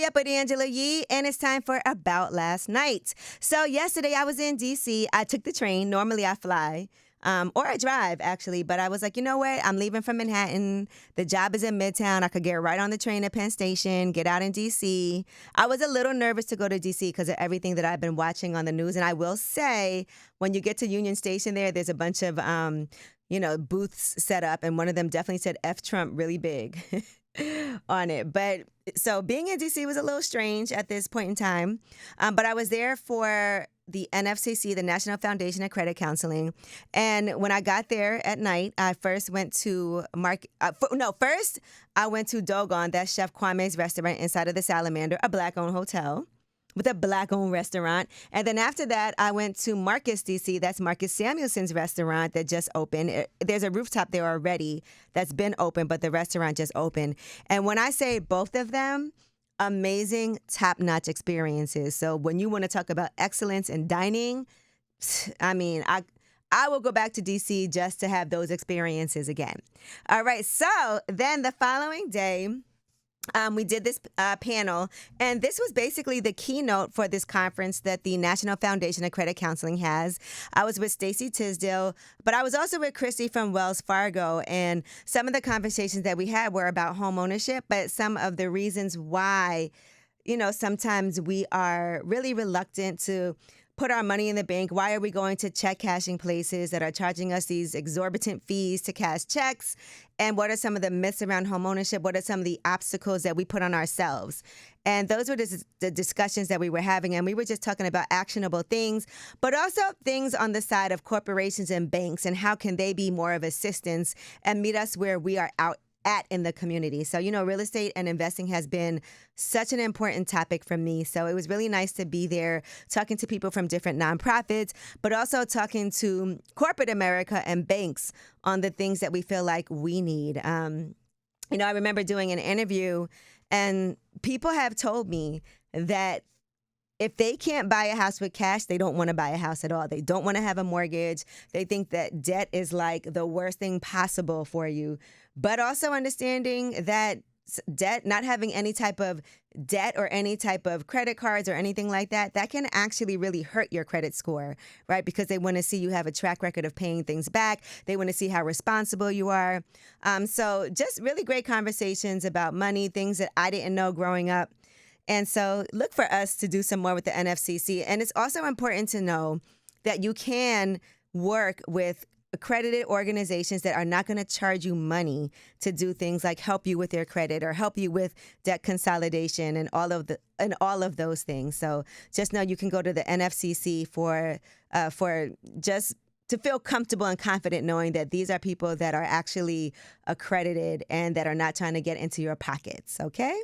Up with Angela Yee, and it's time for About Last Night. So yesterday I was in D.C. I took the train. Normally I fly. Or I drive, actually. But I was like, you know what? I'm leaving from Manhattan. The job is in Midtown. I could get right on the train at Penn Station, get out in D.C. I was a little nervous to go to D.C. because of everything that I've been watching on the news. And I will say, when you get to Union Station there's a bunch of, booths set up. And one of them definitely said F Trump really big on it. But so being in D.C. was a little strange at this point in time. But I was there for the NFCC, the National Foundation of Credit Counseling. And when I got there at night, I first went to first I went to Dogon, that's Chef Kwame's restaurant inside of the Salamander, a Black-owned hotel with a Black-owned restaurant. And then after that, I went to Marcus, D.C. That's Marcus Samuelson's restaurant that just opened. There's a rooftop there already that's been open, but the restaurant just opened. And when I say both of them, amazing, top-notch experiences. So when you want to talk about excellence in dining, I mean, I will go back to D.C. just to have those experiences again. All right, so then the following day, we did this panel, and this was basically the keynote for this conference that the National Foundation of Credit Counseling has. I was with Stacy Tisdale, but I was also with Christy from Wells Fargo, and some of the conversations that we had were about home ownership, but some of the reasons why, sometimes we are really reluctant to put our money in the bank. Why are we going to check cashing places that are charging us these exorbitant fees to cash checks? And what are some of the myths around home ownership? What are some of the obstacles that we put on ourselves? And those were the discussions that we were having. And we were just talking about actionable things, but also things on the side of corporations and banks and how can they be more of assistance and meet us where we are out at in the community. So, real estate and investing has been such an important topic for me. So it was really nice to be there talking to people from different nonprofits, but also talking to corporate America and banks on the things that we feel like we need. I remember doing an interview and people have told me that if they can't buy a house with cash, they don't want to buy a house at all. They don't want to have a mortgage. They think that debt is like the worst thing possible for you. But also understanding that debt, not having any type of debt or any type of credit cards or anything like that, that can actually really hurt your credit score, right? Because they want to see you have a track record of paying things back. They want to see how responsible you are. So just really great conversations about money, things that I didn't know growing up. And so look for us to do some more with the NFCC. And it's also important to know that you can work with accredited organizations that are not going to charge you money to do things like help you with your credit or help you with debt consolidation and all of those things. So just know you can go to the NFCC for just to feel comfortable and confident knowing that these are people that are actually accredited and that are not trying to get into your pockets. Okay?